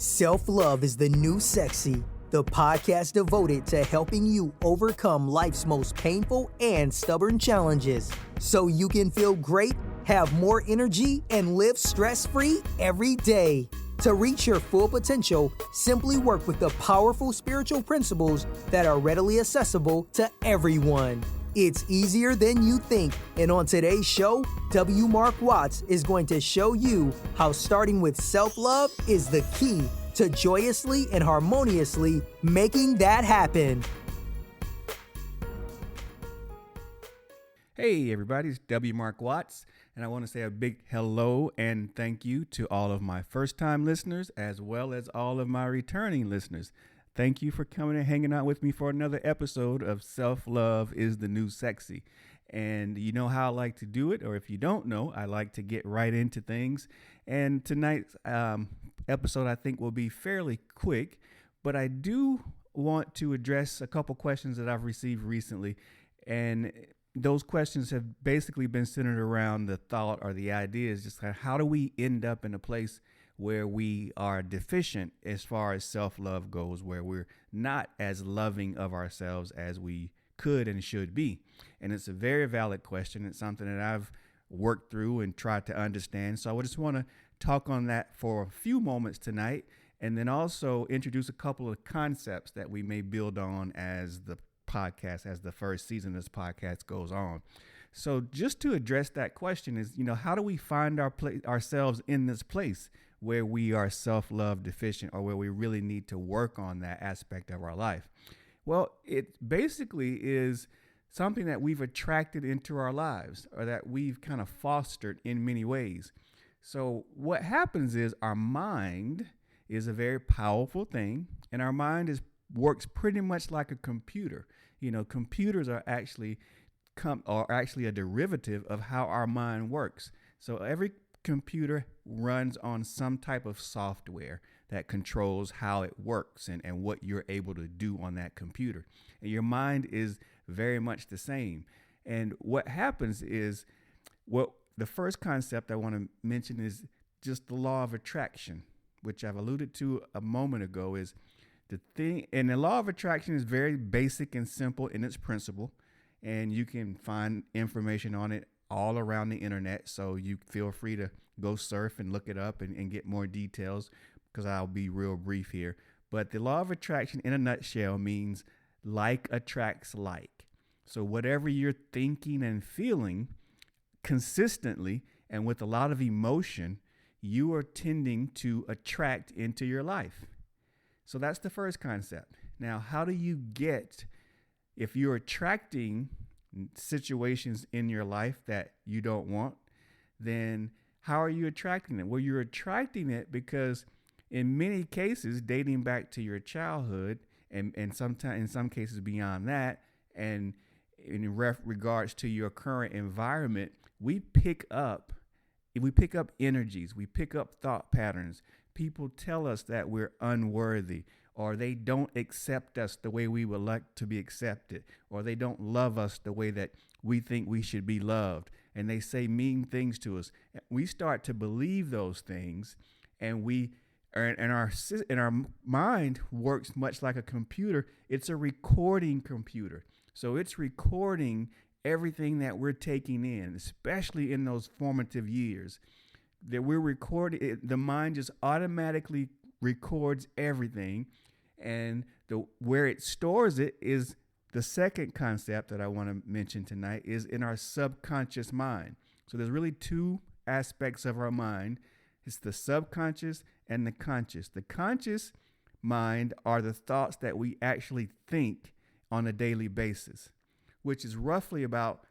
Self-Love is the New Sexy, the podcast devoted to helping you overcome life's most painful and stubborn challenges so you can feel great, have more energy, and live stress-free every day. To reach your full potential, simply work with the powerful spiritual principles that are readily accessible to everyone. It's easier than you think, and on today's show, W. Mark Watts is going to show you how starting with self-love is the key to joyously and harmoniously making that happen. Hey everybody, it's W. Mark Watts, and I want to say a big hello and thank you to all of my first-time listeners as well as all of my returning listeners. Thank you for coming and hanging out with me for another episode of Self-Love is the New Sexy. And you know how I like to do it, or if you don't know, I like to get right into things. And tonight's episode, I think, will be fairly quick, but I do want to address a couple questions that I've received recently. And those questions have basically been centered around the thought or the idea is just how do we end up in a place where we are deficient as far as self-love goes, where we're not as loving of ourselves as we could and should be. And it's a very valid question. It's something that I've worked through and tried to understand. So I just want to talk on that for a few moments tonight, and then also introduce a couple of concepts that we may build on as the podcast, as the first season of this podcast goes on. So just to address that question is, how do we find ourselves in this place where we are self-love deficient, or where we really need to work on that aspect of our life? Well, it basically is something that we've attracted into our lives, or that we've kind of fostered in many ways. So what happens is our mind is a very powerful thing, and our mind works pretty much like a computer. Computers are actually a derivative of how our mind works. So every computer runs on some type of software that controls how it works and what you're able to do on that computer. And your mind is very much the same. And what happens is, the first concept I want to mention is just the law of attraction, which I've alluded to a moment ago. Is the thing, and the law of attraction is very basic and simple in its principle, and you can find information on it all around the internet. So you feel free to go surf and look it up and get more details, because I'll be real brief here. But the law of attraction in a nutshell means like attracts like. So whatever you're thinking and feeling consistently and with a lot of emotion, you are tending to attract into your life. So that's the first concept. Now, how do you if you're attracting situations in your life that you don't want, then how are you attracting it? Well, you're attracting it because in many cases, dating back to your childhood, and sometimes in some cases beyond that, and in regards to your current environment, we pick up energies, we pick up thought patterns. People tell us that we're unworthy, or they don't accept us the way we would like to be accepted, or they don't love us the way that we think we should be loved, and they say mean things to us. We start to believe those things, and our mind works much like a computer. It's a recording computer. So it's recording everything that we're taking in, especially in those formative years. That we're recording, the mind just automatically records everything, and where it stores it is the second concept that I want to mention tonight, is in our subconscious mind. So there's really two aspects of our mind. It's the subconscious and the conscious. The conscious mind are the thoughts that we actually think on a daily basis, which is roughly about,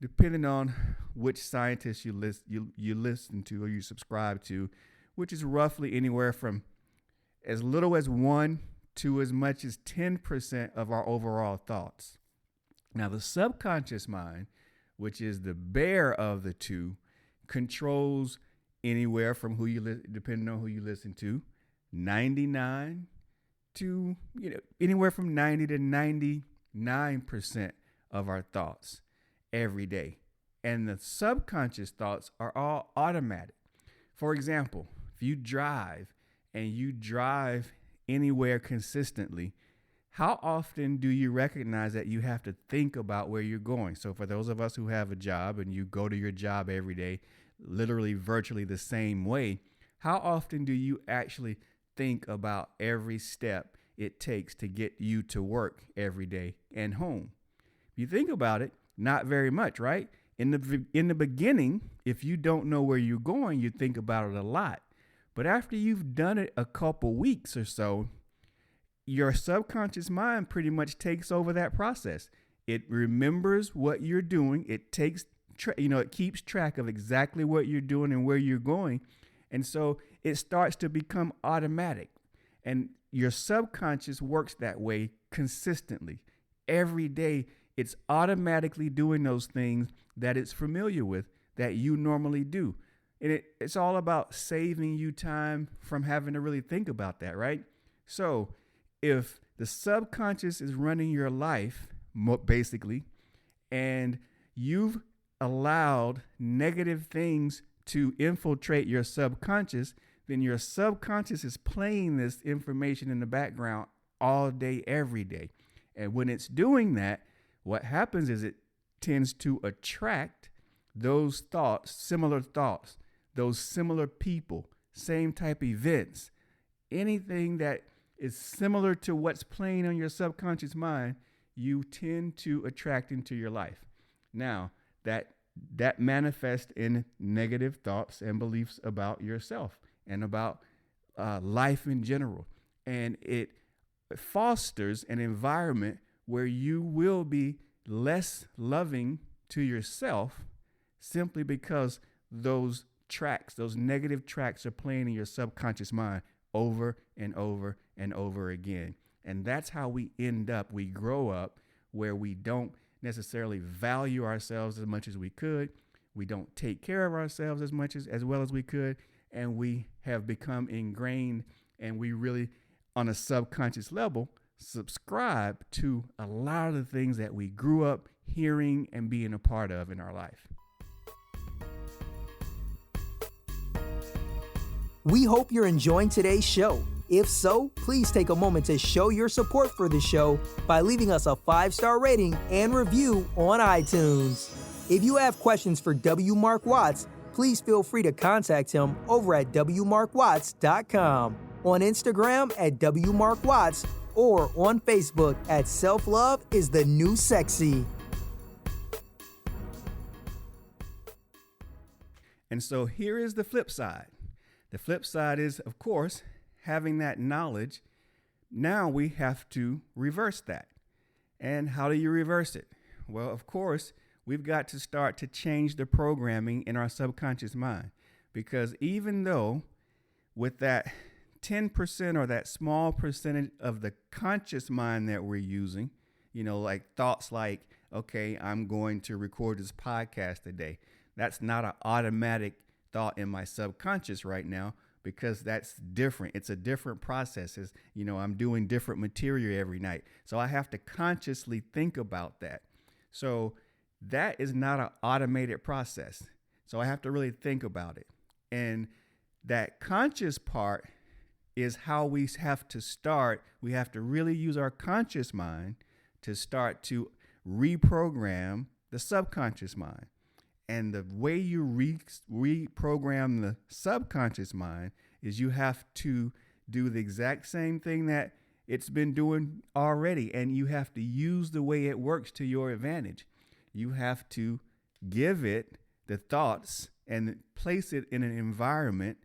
depending on which scientist you listen to or you subscribe to, which is roughly anywhere from as little as 1 to as much as 10% of our overall thoughts. Now, the subconscious mind, which is the bear of the two, controls anywhere from depending on who you listen to, 99 to anywhere from 90 to 99% of our thoughts every day. And the subconscious thoughts are all automatic. For example, if you drive and you drive anywhere consistently, how often do you recognize that you have to think about where you're going? So for those of us who have a job and you go to your job every day, literally virtually the same way, how often do you actually think about every step it takes to get you to work every day and home? If you think about it, not very much, right? In the beginning, if you don't know where you're going, you think about it a lot. But after you've done it a couple weeks or so, your subconscious mind pretty much takes over that process. It remembers what you're doing. It takes, it keeps track of exactly what you're doing and where you're going. And so it starts to become automatic. And your subconscious works that way consistently. Every day, it's automatically doing those things that it's familiar with, that you normally do. And it's all about saving you time from having to really think about that, right? So if the subconscious is running your life, basically, and you've allowed negative things to infiltrate your subconscious, then your subconscious is playing this information in the background all day, every day. And when it's doing that, what happens is it tends to attract those thoughts, those similar people, same type events, anything that is similar to what's playing on your subconscious mind, you tend to attract into your life. Now, that manifests in negative thoughts and beliefs about yourself and about life in general. And it fosters an environment where you will be less loving to yourself simply because those negative tracks are playing in your subconscious mind over and over and over again. And that's how we grow up where we don't necessarily value ourselves as much as we could. We don't take care of ourselves as well as we could. And we have become ingrained, and we really, on a subconscious level, subscribe to a lot of the things that we grew up hearing and being a part of in our life. We hope you're enjoying today's show. If so, please take a moment to show your support for the show by leaving us a 5-star rating and review on iTunes. If you have questions for W. Mark Watts, please feel free to contact him over at wmarkwatts.com, on Instagram at wmarkwatts, or on Facebook at Self-Love is the New Sexy. And so here is the flip side. The flip side is, of course, having that knowledge. Now we have to reverse that. And how do you reverse it? Well, of course, we've got to start to change the programming in our subconscious mind. Because even though with that 10% or that small percentage of the conscious mind that we're using, like thoughts like, okay, I'm going to record this podcast today. That's not an automatic thought in my subconscious right now, because that's different. It's a different process. I'm doing different material every night. So I have to consciously think about that. So that is not an automated process. So I have to really think about it. And that conscious part is how we have to start. We have to really use our conscious mind to start to reprogram the subconscious mind. And the way you reprogram the subconscious mind is you have to do the exact same thing that it's been doing already. And you have to use the way it works to your advantage. You have to give it the thoughts and place it in an environment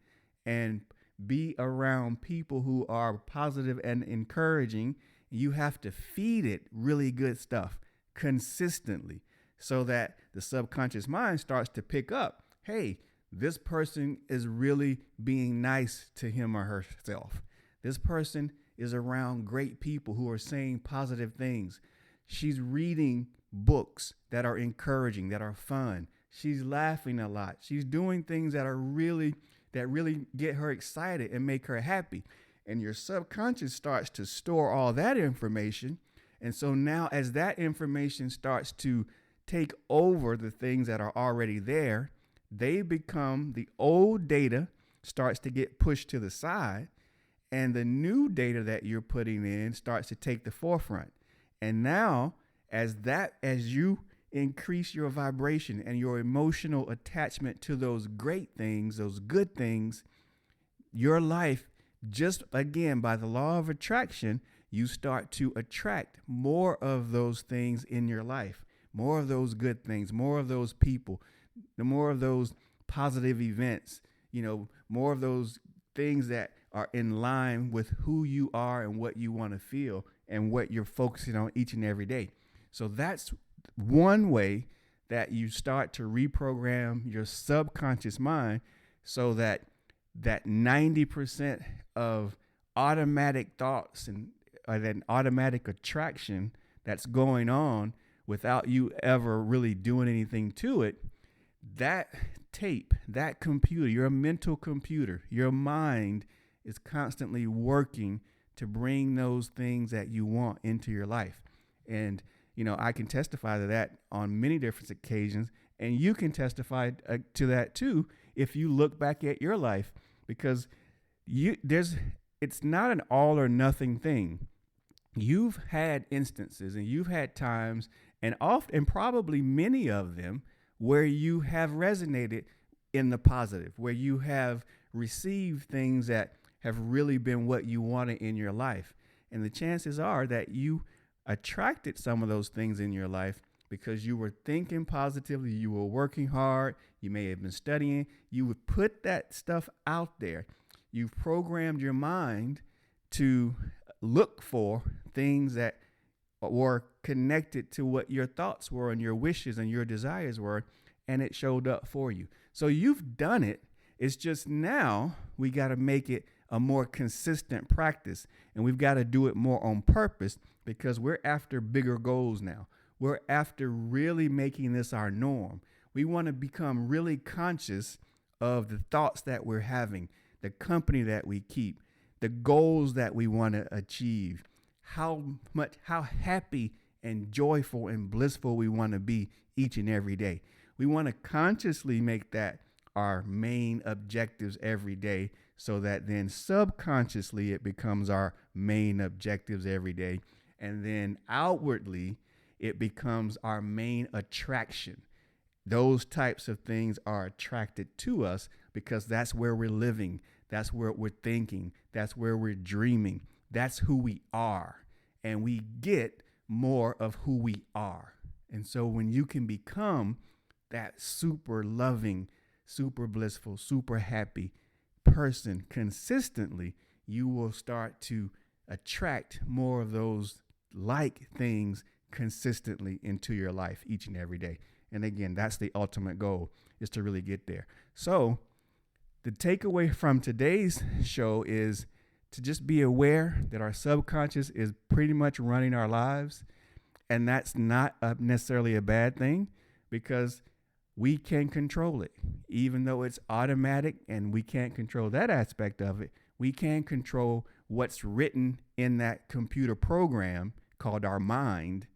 and be around people who are positive and encouraging. You have to feed it really good stuff consistently so that the subconscious mind starts to pick up, hey, this person is really being nice to him or herself. This person is around great people who are saying positive things. She's reading books that are encouraging, that are fun. She's laughing a lot. She's doing things that really get her excited and make her happy. And your subconscious starts to store all that information. And so now as that information starts to take over the things that are already there, they become, the old data starts to get pushed to the side, and the new data that you're putting in starts to take the forefront. And now, as you increase your vibration and your emotional attachment to those great things, those good things, your life, just again, by the law of attraction, you start to attract more of those things in your life, more of those good things, more of those people, more of those positive events, more of those things that are in line with who you are and what you want to feel and what you're focusing on each and every day. So that's one way that you start to reprogram your subconscious mind, so that 90% of automatic thoughts and that automatic attraction that's going on without you ever really doing anything to it, that tape, that computer, your mental computer, your mind is constantly working to bring those things that you want into your life. And, I can testify to that on many different occasions, and you can testify to that too if you look back at your life, because it's not an all or nothing thing. You've had instances and you've had times, and often probably many of them, where you have resonated in the positive, where you have received things that have really been what you wanted in your life. And the chances are that you attracted some of those things in your life because you were thinking positively, you were working hard, you may have been studying, you would put that stuff out there. You've programmed your mind to look for things that were connected to what your thoughts were and your wishes and your desires were, and it showed up for you. So you've done it. It's just now we got to make it a more consistent practice, and we've got to do it more on purpose, because we're after bigger goals now. We're after really making this our norm. We want to become really conscious of the thoughts that we're having, the company that we keep, the goals that we want to achieve, how happy and joyful and blissful we want to be each and every day. We want to consciously make that our main objectives every day, so that then subconsciously it becomes our main objectives every day. And then outwardly, it becomes our main attraction. Those types of things are attracted to us because that's where we're living. That's where we're thinking. That's where we're dreaming. That's who we are. And we get more of who we are. And so when you can become that super loving, super blissful, super happy person consistently, you will start to attract more of those like things consistently into your life each and every day. And again, that's the ultimate goal, is to really get there. So the takeaway from today's show is to just be aware that our subconscious is pretty much running our lives. And that's not necessarily a bad thing, because we can control it. Even though it's automatic and we can't control that aspect of it, we can control what's written in that computer program called our mind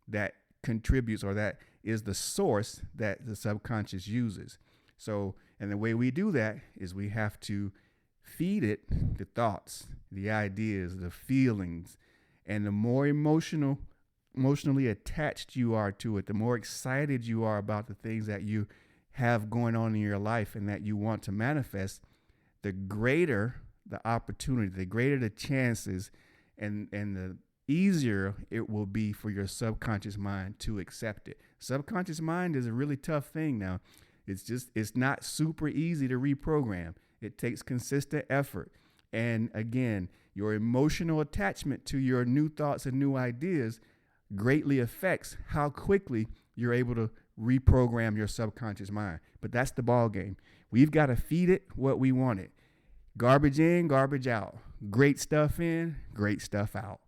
that contributes, or that is the source that the subconscious uses. So, and the way we do that is we have to feed it the thoughts, the ideas, the feelings, and the more emotionally attached you are to it, the more excited you are about the things that you have going on in your life and that you want to manifest, the greater the opportunity, the greater the chances, and the easier it will be for your subconscious mind to accept it. Subconscious mind is a really tough thing now. It's not super easy to reprogram. It takes consistent effort. And again, your emotional attachment to your new thoughts and new ideas greatly affects how quickly you're able to reprogram your subconscious mind. But that's the ball game. We've got to feed it what we want it. Garbage in, garbage out. Great stuff in, great stuff out.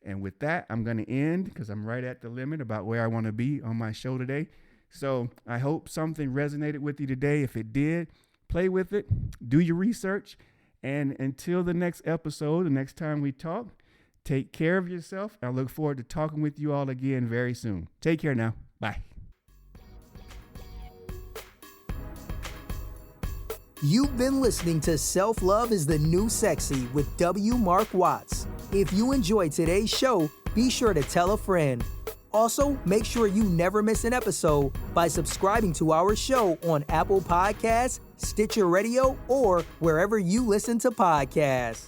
And with that, I'm going to end, because I'm right at the limit about where I want to be on my show today. So I hope something resonated with you today. If it did, play with it, do your research. And until the next episode, the next time we talk, take care of yourself. I look forward to talking with you all again very soon. Take care now. Bye. You've been listening to Self-Love is the New Sexy with W. Mark Watts. If you enjoyed today's show, be sure to tell a friend. Also, make sure you never miss an episode by subscribing to our show on Apple Podcasts, Stitcher Radio, or wherever you listen to podcasts.